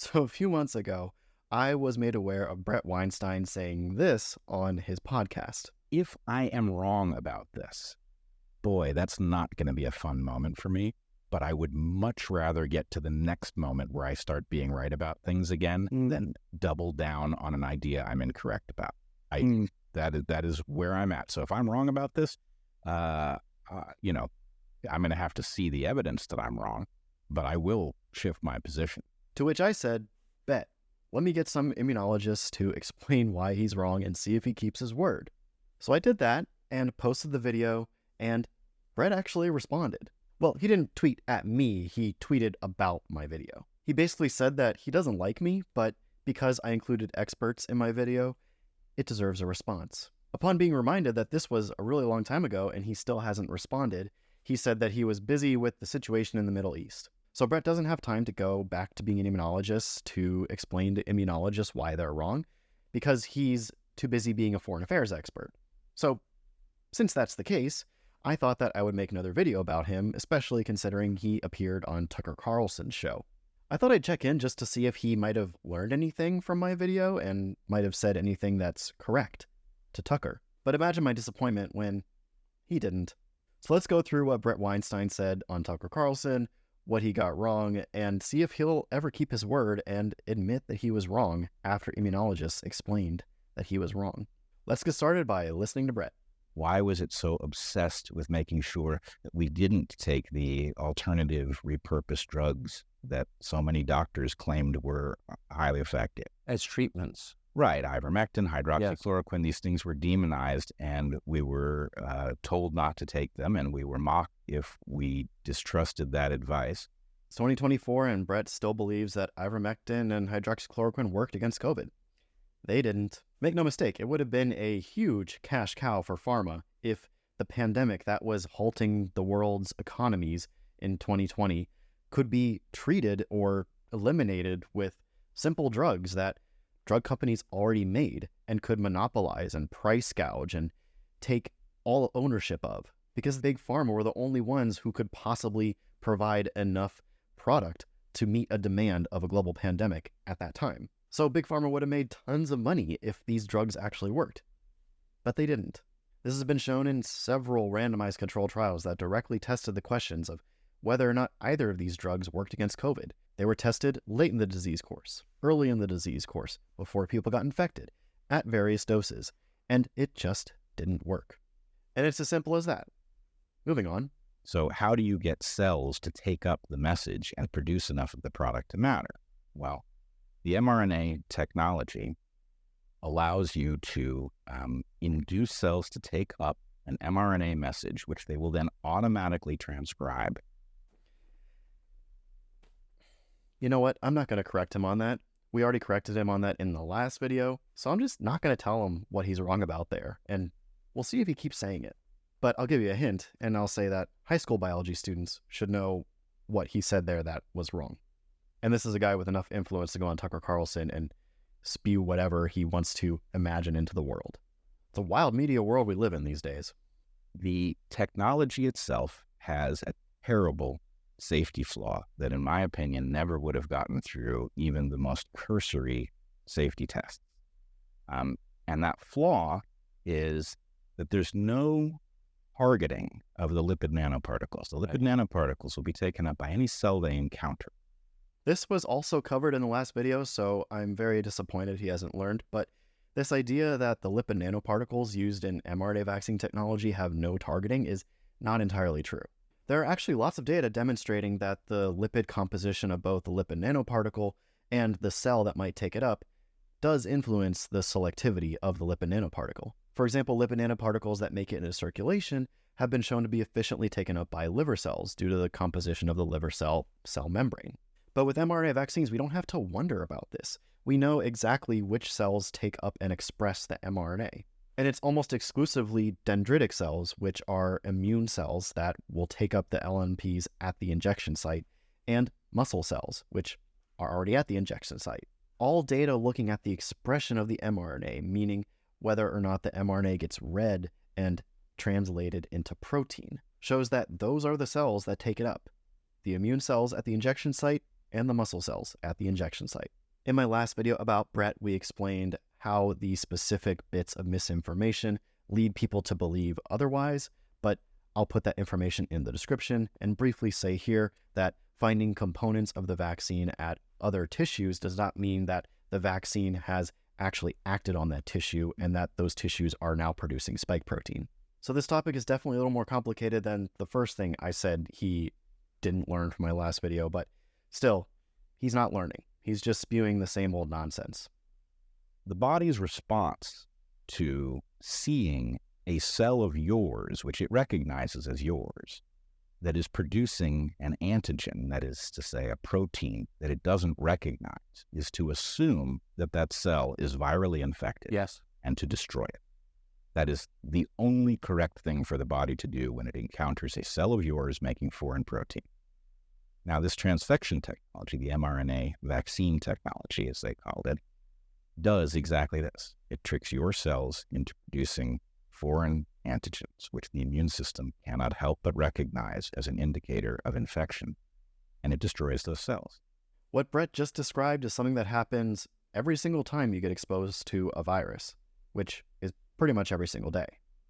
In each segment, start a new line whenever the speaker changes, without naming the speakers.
So a few months ago, I was made aware of Brett Weinstein saying this on his podcast.
If I am wrong about this, boy, that's not going to be a fun moment for me. But I would much rather get to the next moment where I start being right about things again than double down on an idea I'm incorrect about. That is where I'm at. So if I'm wrong about this, I'm going to have to see the evidence that I'm wrong, but I will shift my position.
To which I said, bet, let me get some immunologists to explain why he's wrong and see if he keeps his word. So I did that and posted the video, and Brett actually responded. Well, he didn't tweet at me, he tweeted about my video. He basically said that he doesn't like me, but because I included experts in my video, it deserves a response. Upon being reminded that this was a really long time ago and he still hasn't responded, he said that he was busy with the situation in the Middle East. So Brett doesn't have time to go back to being an immunologist to explain to immunologists why they're wrong, because he's too busy being a foreign affairs expert. So since that's the case, I thought that I would make another video about him, especially considering he appeared on Tucker Carlson's show. I thought I'd check in just to see if he might have learned anything from my video and might have said anything that's correct to Tucker. But imagine my disappointment when he didn't. So let's go through what Brett Weinstein said on Tucker Carlson, what he got wrong, and see if he'll ever keep his word and admit that he was wrong after immunologists explained that he was wrong. Let's get started by listening to Brett.
Why was it so obsessed with making sure that we didn't take the alternative repurposed drugs that so many doctors claimed were highly effective?
As treatments.
Right. Ivermectin, hydroxychloroquine, these things were demonized, and we were told not to take them, and we were mocked if we distrusted that advice.
It's 2024, and Brett still believes that ivermectin and hydroxychloroquine worked against COVID. They didn't. Make no mistake, it would have been a huge cash cow for pharma if the pandemic that was halting the world's economies in 2020 could be treated or eliminated with simple drugs that drug companies already made and could monopolize and price gouge and take all ownership of, because Big Pharma were the only ones who could possibly provide enough product to meet a demand of a global pandemic at that time. So Big Pharma would have made tons of money if these drugs actually worked. But they didn't. This has been shown in several randomized controlled trials that directly tested the questions of whether or not either of these drugs worked against COVID. They were tested late in the disease course, early in the disease course, before people got infected, at various doses, and it just didn't work. And it's as simple as that. Moving on.
So how do you get cells to take up the message and produce enough of the product to matter? Well, the mRNA technology allows you to induce cells to take up an mRNA message, which they will then automatically transcribe.
You know what? I'm not going to correct him on that. We already corrected him on that in the last video, so I'm just not going to tell him what he's wrong about there, and we'll see if he keeps saying it. But I'll give you a hint, and I'll say that high school biology students should know what he said there that was wrong. And this is a guy with enough influence to go on Tucker Carlson and spew whatever he wants to imagine into the world. It's a wild media world we live in these days.
The technology itself has a terrible safety flaw that, in my opinion, never would have gotten through even the most cursory safety tests. And that flaw is that there's no targeting of the lipid nanoparticles. The lipid nanoparticles will be taken up by any cell they encounter.
This was also covered in the last video, so I'm very disappointed he hasn't learned, but this idea that the lipid nanoparticles used in mRNA vaccine technology have no targeting is not entirely true. There are actually lots of data demonstrating that the lipid composition of both the lipid nanoparticle and the cell that might take it up does influence the selectivity of the lipid nanoparticle. For example, lipid nanoparticles that make it into circulation have been shown to be efficiently taken up by liver cells due to the composition of the liver cell membrane. But with mRNA vaccines, we don't have to wonder about this. We know exactly which cells take up and express the mRNA. And it's almost exclusively dendritic cells, which are immune cells that will take up the LNPs at the injection site, and muscle cells, which are already at the injection site. All data looking at the expression of the mRNA, meaning whether or not the mRNA gets read and translated into protein, shows that those are the cells that take it up. The immune cells at the injection site and the muscle cells at the injection site. In my last video about Brett, we explained how the specific bits of misinformation lead people to believe otherwise, but I'll put that information in the description and briefly say here that finding components of the vaccine at other tissues does not mean that the vaccine has actually acted on that tissue and that those tissues are now producing spike protein. So this topic is definitely a little more complicated than the first thing I said he didn't learn from my last video, but still, he's not learning. He's just spewing the same old nonsense.
The body's response to seeing a cell of yours, which it recognizes as yours, that is producing an antigen, that is to say a protein that it doesn't recognize, is to assume that that cell is virally infected.
Yes.
And to destroy it. That is the only correct thing for the body to do when it encounters a cell of yours making foreign protein. Now, this transfection technology, the mRNA vaccine technology, as they called it, does exactly this. It tricks your cells into producing foreign antigens, which the immune system cannot help but recognize as an indicator of infection, and it destroys those cells.
What Brett just described is something that happens every single time you get exposed to a virus, which is pretty much every single day.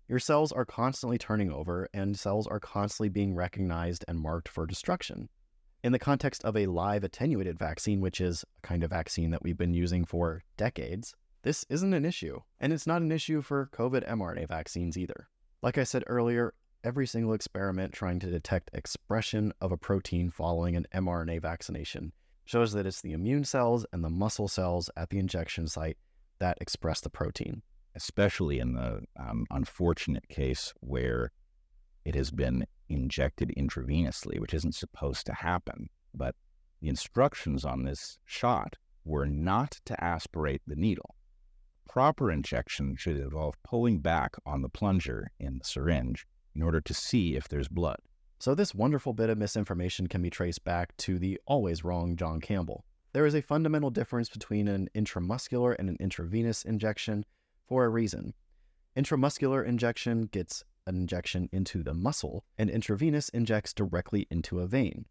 Your cells are constantly turning over, and cells are constantly being recognized and marked for destruction. In the context of a live attenuated vaccine, which is a kind of vaccine that we've been using for decades, this isn't an issue, and it's not an issue for COVID mRNA vaccines either. Like I said earlier, every single experiment trying to detect expression of a protein following an mRNA vaccination shows that it's the immune cells and the muscle cells at the injection site that express the protein.
Especially in the unfortunate case where it has been injected intravenously, which isn't supposed to happen. But the instructions on this shot were not to aspirate the needle. Proper injection should involve pulling back on the plunger in the syringe in order to see if there's blood.
So this wonderful bit of misinformation can be traced back to the always wrong John Campbell. There is a fundamental difference between an intramuscular and an intravenous injection for a reason. Intramuscular injection gets an injection into the muscle, and intravenous injects directly into a vein.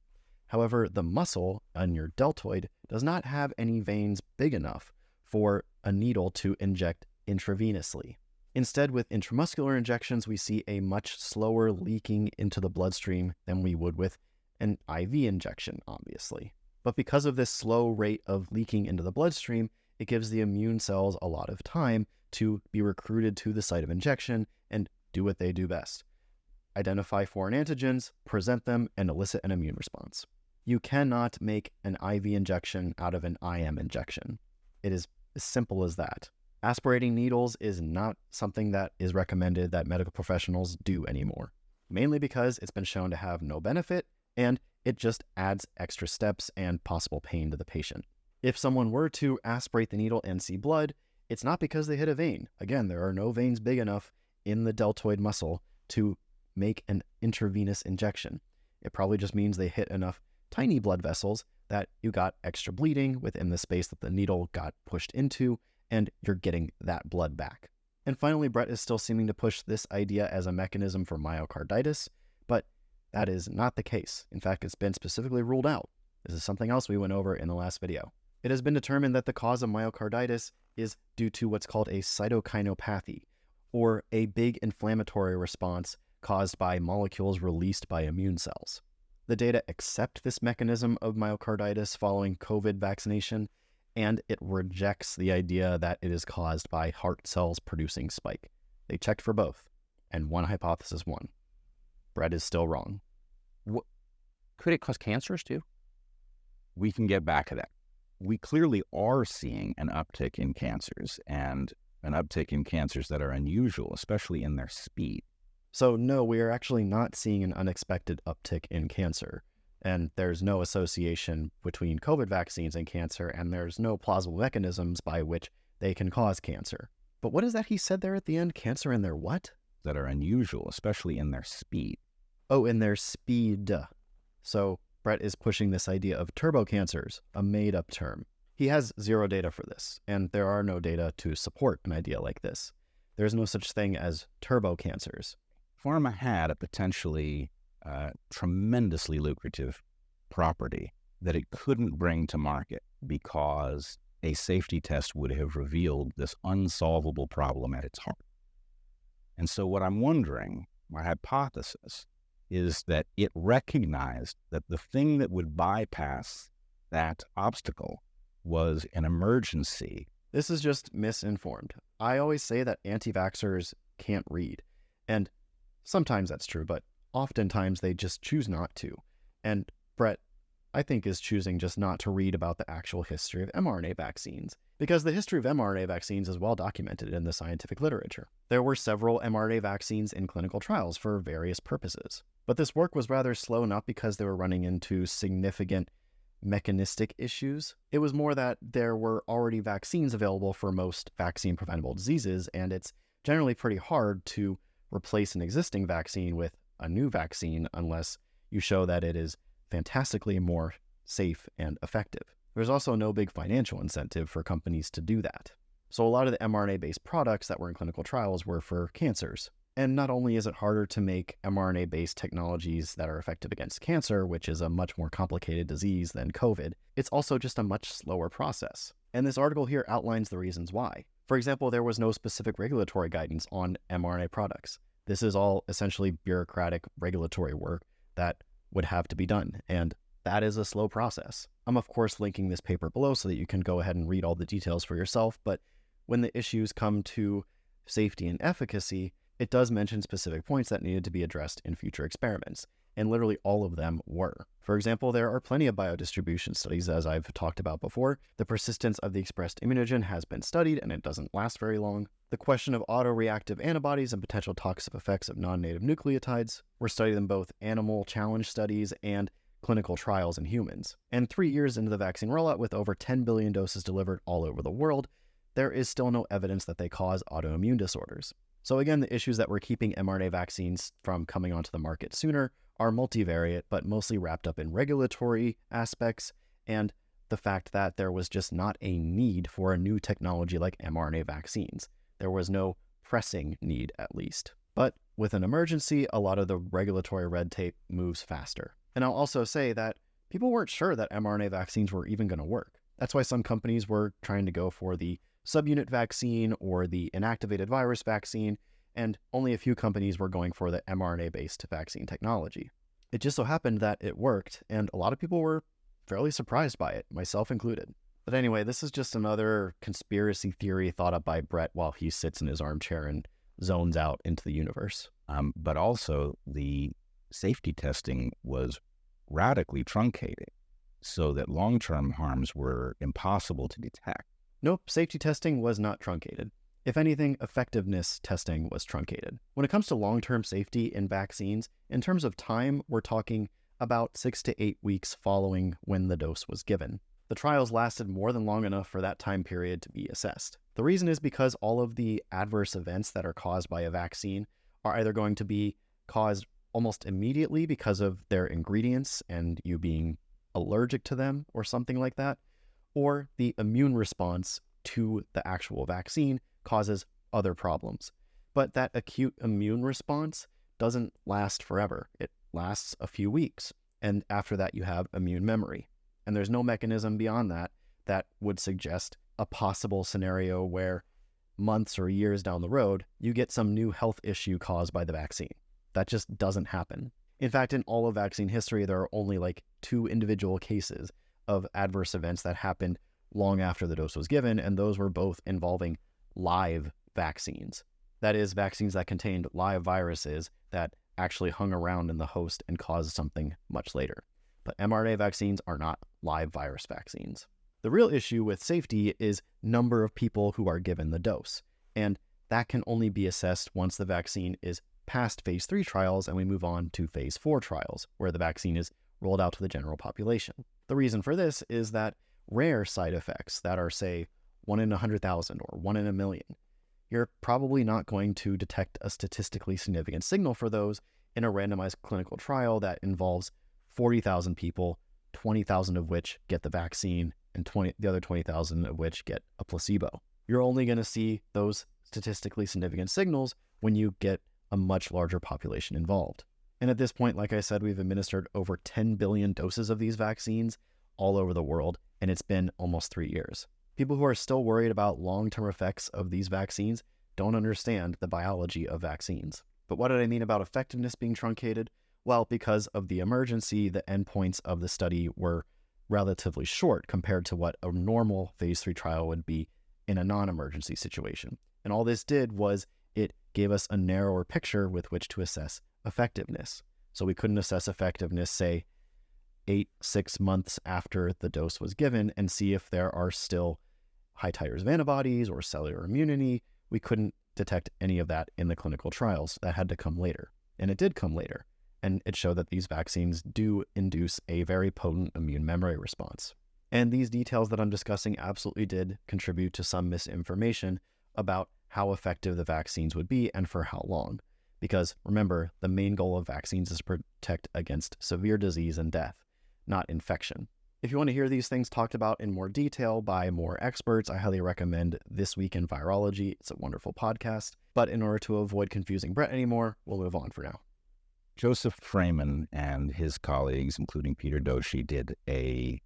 However, the muscle on your deltoid does not have any veins big enough for a needle to inject intravenously. Instead, with intramuscular injections, we see a much slower leaking into the bloodstream than we would with an IV injection, obviously. But because of this slow rate of leaking into the bloodstream, it gives the immune cells a lot of time to be recruited to the site of injection and do what they do best: identify foreign antigens, present them, and elicit an immune response. You cannot make an IV injection out of an IM injection. It is as simple as that. Aspirating needles is not something that is recommended that medical professionals do anymore, mainly because it's been shown to have no benefit and it just adds extra steps and possible pain to the patient. If someone were to aspirate the needle and see blood, it's not because they hit a vein. Again, there are no veins big enough in the deltoid muscle to make an intravenous injection. It probably just means they hit enough tiny blood vessels that you got extra bleeding within the space that the needle got pushed into, and you're getting that blood back. And finally, Brett is still seeming to push this idea as a mechanism for myocarditis, but that is not the case. In fact, it's been specifically ruled out. This is something else we went over in the last video. It has been determined that the cause of myocarditis is due to what's called a cytokinopathy, or a big inflammatory response caused by molecules released by immune cells. The data accept this mechanism of myocarditis following COVID vaccination, and it rejects the idea that it is caused by heart cells producing spike. They checked for both, and one hypothesis won. Brett is still wrong.
Could it cause cancers too?
We can get back to that. We clearly are seeing an uptick in cancers, and an uptick in cancers that are unusual, especially in their speed.
So no, we are actually not seeing an unexpected uptick in cancer. And there's no association between COVID vaccines and cancer, and there's no plausible mechanisms by which they can cause cancer. But what is that he said there at the end? Cancer in their what?
That are unusual, especially in their speed.
Oh, in their speed. So Brett is pushing this idea of turbo cancers, a made-up term. He has zero data for this, and there are no data to support an idea like this. There's no such thing as turbo cancers.
Pharma had a potentially tremendously lucrative property that it couldn't bring to market because a safety test would have revealed this unsolvable problem at its heart. And so what I'm wondering, my hypothesis, is that it recognized that the thing that would bypass that obstacle was an emergency.
This is just misinformed. I always say that anti-vaxxers can't read. And sometimes that's true, but oftentimes they just choose not to. And Brett, I think, is choosing just not to read about the actual history of mRNA vaccines, because the history of mRNA vaccines is well documented in the scientific literature. There were several mRNA vaccines in clinical trials for various purposes, but this work was rather slow, not because they were running into significant mechanistic issues. It was more that there were already vaccines available for most vaccine-preventable diseases, and it's generally pretty hard to replace an existing vaccine with a new vaccine unless you show that it is fantastically more safe and effective. There's also no big financial incentive for companies to do that. So a lot of the mRNA-based products that were in clinical trials were for cancers. And not only is it harder to make mRNA-based technologies that are effective against cancer, which is a much more complicated disease than COVID, it's also just a much slower process. And this article here outlines the reasons why. For example, there was no specific regulatory guidance on mRNA products. This is all essentially bureaucratic regulatory work that would have to be done, and that is a slow process. I'm of course linking this paper below so that you can go ahead and read all the details for yourself, but when the issues come to safety and efficacy, it does mention specific points that needed to be addressed in future experiments, and literally all of them were. For example, there are plenty of biodistribution studies, as I've talked about before. The persistence of the expressed immunogen has been studied, and it doesn't last very long. The question of autoreactive antibodies and potential toxic effects of non-native nucleotides were studied in both animal challenge studies and clinical trials in humans. And 3 years into the vaccine rollout, with over 10 billion doses delivered all over the world, there is still no evidence that they cause autoimmune disorders. So again, the issues that were keeping mRNA vaccines from coming onto the market sooner are multivariate, but mostly wrapped up in regulatory aspects and the fact that there was just not a need for a new technology like mRNA vaccines. There was no pressing need, at least. But with an emergency, a lot of the regulatory red tape moves faster. And I'll also say that people weren't sure that mRNA vaccines were even going to work. That's why some companies were trying to go for the subunit vaccine or the inactivated virus vaccine, and only a few companies were going for the mRNA-based vaccine technology. It just so happened that it worked, and a lot of people were fairly surprised by it, myself included. But anyway, this is just another conspiracy theory thought up by Brett while he sits in his armchair and zones out into the universe.
But also, the safety testing was radically truncated so that long-term harms were impossible to detect.
Nope, safety testing was not truncated. If anything, effectiveness testing was truncated. When it comes to long-term safety in vaccines, in terms of time, we're talking about 6 to 8 weeks following when the dose was given. The trials lasted more than long enough for that time period to be assessed. The reason is because all of the adverse events that are caused by a vaccine are either going to be caused almost immediately because of their ingredients and you being allergic to them or something like that, or the immune response to the actual vaccine causes other problems. But that acute immune response doesn't last forever. It lasts a few weeks, and after that you have immune memory. And there's no mechanism beyond that that would suggest a possible scenario where months or years down the road, you get some new health issue caused by the vaccine. That just doesn't happen. In fact, in all of vaccine history, there are only like 2 individual cases of adverse events that happened long after the dose was given, and those were both involving live vaccines. That is, vaccines that contained live viruses that actually hung around in the host and caused something much later. But mRNA vaccines are not live virus vaccines. The real issue with safety is number of people who are given the dose, and that can only be assessed once the vaccine is past phase 3 trials and we move on to phase 4 trials, where the vaccine is rolled out to the general population. The reason for this is that rare side effects that are, say, 1 in 100,000 or 1 in a million, you're probably not going to detect a statistically significant signal for those in a randomized clinical trial that involves 40,000 people, 20,000 of which get the vaccine and the other 20,000 of which get a placebo. You're only going to see those statistically significant signals when you get a much larger population involved. And at this point, like I said, we've administered over 10 billion doses of these vaccines all over the world, and it's been almost 3 years. People who are still worried about long-term effects of these vaccines don't understand the biology of vaccines. But what did I mean about effectiveness being truncated? Well, because of the emergency, the endpoints of the study were relatively short compared to what a normal phase 3 trial would be in a non-emergency situation. And all this did was it gave us a narrower picture with which to assess effectiveness. So we couldn't assess effectiveness, say, 6 months after the dose was given and see if there are still high titers of antibodies or cellular immunity. We couldn't detect any of that in the clinical trials. That had to come later. And it did come later. And it showed that these vaccines do induce a very potent immune memory response. And these details that I'm discussing absolutely did contribute to some misinformation about how effective the vaccines would be and for how long. Because remember, the main goal of vaccines is to protect against severe disease and death, not infection. If you want to hear these things talked about in more detail by more experts, I highly recommend This Week in Virology. It's a wonderful podcast. But in order to avoid confusing Brett anymore, we'll move on for now.
Joseph Fraiman and his colleagues, including Peter Doshi, did an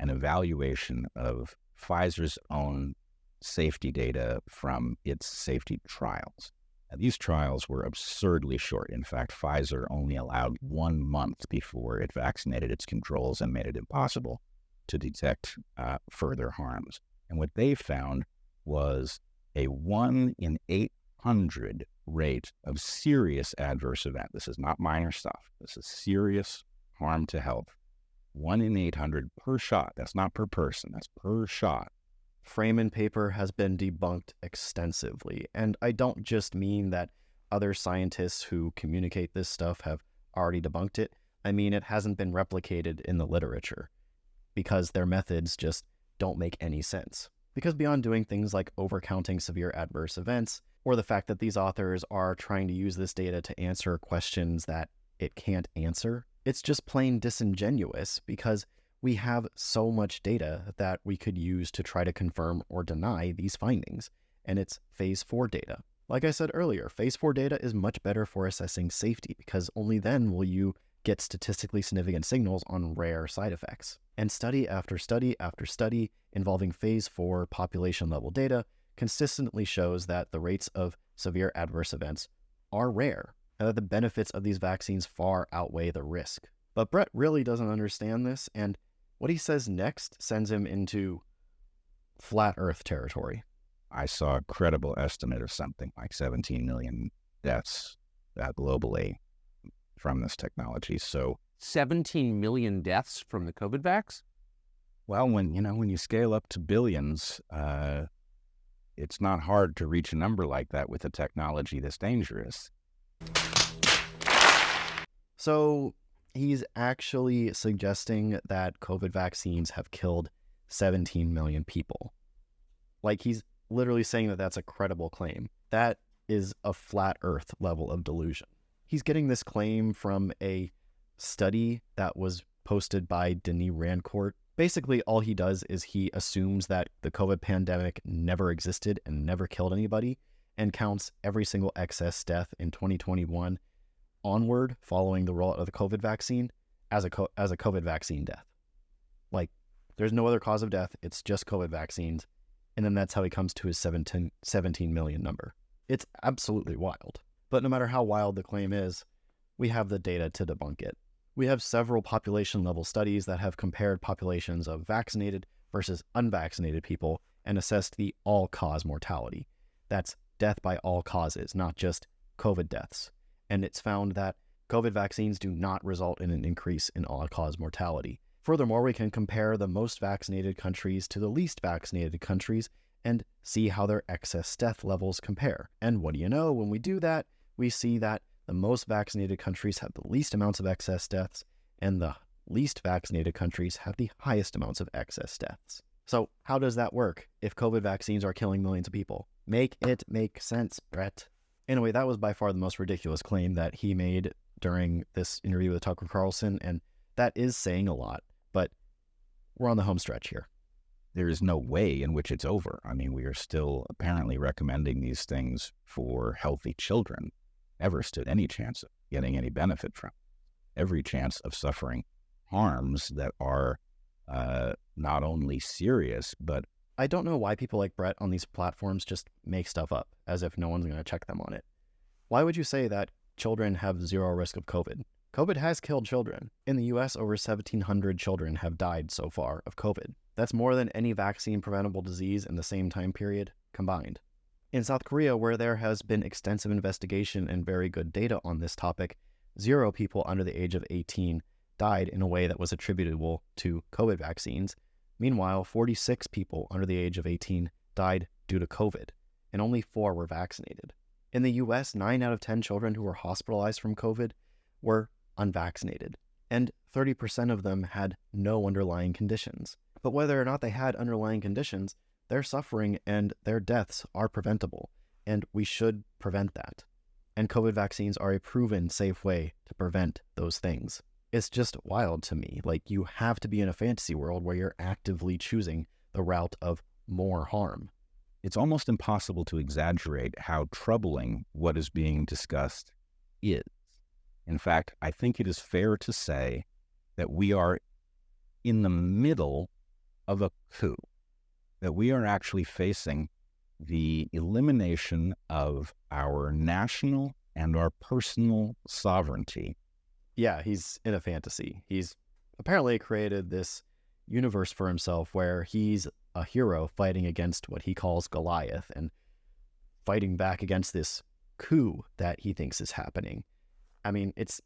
evaluation of Pfizer's own safety data from its safety trials. Now, these trials were absurdly short. In fact, Pfizer only allowed 1 month before it vaccinated its controls and made it impossible to detect further harms. And what they found was a 1 in 800 rate of serious adverse event. This is not minor stuff. This is serious harm to health. 1 in 800 per shot. That's not per person. That's per shot.
Fraiman paper has been debunked extensively. And I don't just mean that other scientists who communicate this stuff have already debunked it. I mean, it hasn't been replicated in the literature because their methods just don't make any sense. Because beyond doing things like overcounting severe adverse events, or the fact that these authors are trying to use this data to answer questions that it can't answer, it's just plain disingenuous because we have so much data that we could use to try to confirm or deny these findings, and it's phase 4 data. Like I said earlier, phase 4 data is much better for assessing safety because only then will you get statistically significant signals on rare side effects. And study after study after study involving phase 4 population level data consistently shows that the rates of severe adverse events are rare and that the benefits of these vaccines far outweigh the risk. But Brett really doesn't understand this, and what he says next sends him into flat Earth territory.
I saw a credible estimate of something like 17 million deaths globally from this technology. So
17 million deaths from the COVID vax?
Well, when you scale up to billions, it's not hard to reach a number like that with a technology this dangerous.
So he's actually suggesting that COVID vaccines have killed 17 million people. Like, he's literally saying that that's a credible claim. That is a flat Earth level of delusion. He's getting this claim from a study that was posted by Denis Rancourt. Basically, all he does is he assumes that the COVID pandemic never existed and never killed anybody and counts every single excess death in 2021 onward following the rollout of the COVID vaccine as a COVID vaccine death. Like, there's no other cause of death. It's just COVID vaccines. And then that's how he comes to his 17 million number. It's absolutely wild. But no matter how wild the claim is, we have the data to debunk it. We have several population-level studies that have compared populations of vaccinated versus unvaccinated people and assessed the all-cause mortality. That's death by all causes, not just COVID deaths. And it's found that COVID vaccines do not result in an increase in all-cause mortality. Furthermore, we can compare the most vaccinated countries to the least vaccinated countries and see how their excess death levels compare. And what do you know? When we do that, we see that the most vaccinated countries have the least amounts of excess deaths, and the least vaccinated countries have the highest amounts of excess deaths. So how does that work if COVID vaccines are killing millions of people? Make it make sense, Brett. Anyway, that was by far the most ridiculous claim that he made during this interview with Tucker Carlson, and that is saying a lot, but we're on the home stretch here.
There is no way in which it's over. I mean, we are still apparently recommending these things for healthy children. Never stood any chance of getting any benefit from. Every chance of suffering harms that are not only serious, but
I don't know why people like Brett on these platforms just make stuff up as if no one's going to check them on it. Why would you say that children have zero risk of COVID? COVID has killed children. In the US, over 1,700 children have died so far of COVID. That's more than any vaccine-preventable disease in the same time period combined. In South Korea, where there has been extensive investigation and very good data on this topic, 0 people under the age of 18 died in a way that was attributable to COVID vaccines. Meanwhile, 46 people under the age of 18 died due to COVID, and only 4 were vaccinated. In the US, 9 out of 10 children who were hospitalized from COVID were unvaccinated, and 30% of them had no underlying conditions. But whether or not they had underlying conditions, their suffering and their deaths are preventable, and we should prevent that. And COVID vaccines are a proven safe way to prevent those things. It's just wild to me. Like, you have to be in a fantasy world where you're actively choosing the route of more harm.
it's almost impossible to exaggerate how troubling what is being discussed is. In fact, I think it is fair to say that we are in the middle of a coup, that we are actually facing the elimination of our national and our personal sovereignty.
Yeah, he's in a fantasy. He's apparently created this universe for himself where he's a hero fighting against what he calls Goliath and fighting back against this coup that he thinks is happening. I mean, it's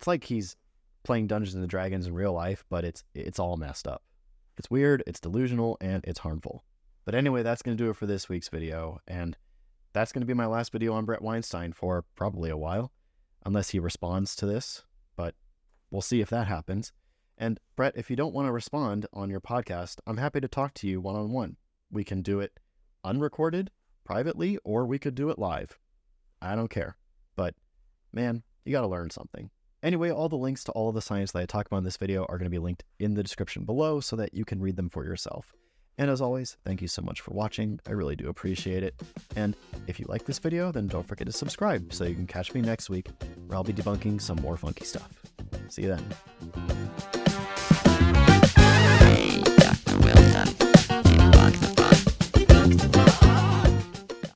like he's playing Dungeons and Dragons in real life, but it's all messed up. It's weird, it's delusional, and it's harmful. But anyway, that's going to do it for this week's video, and that's going to be my last video on Bret Weinstein for probably a while, unless he responds to this, but we'll see if that happens. And Bret, if you don't want to respond on your podcast, I'm happy to talk to you one-on-one. We can do it unrecorded, privately, or we could do it live. I don't care. But, man, you got to learn something. Anyway, all the links to all of the science that I talk about in this video are going to be linked in the description below so that you can read them for yourself. And as always, thank you so much for watching. I really do appreciate it. And if you like this video, then don't forget to subscribe so you can catch me next week where I'll be debunking some more funky stuff. See you then.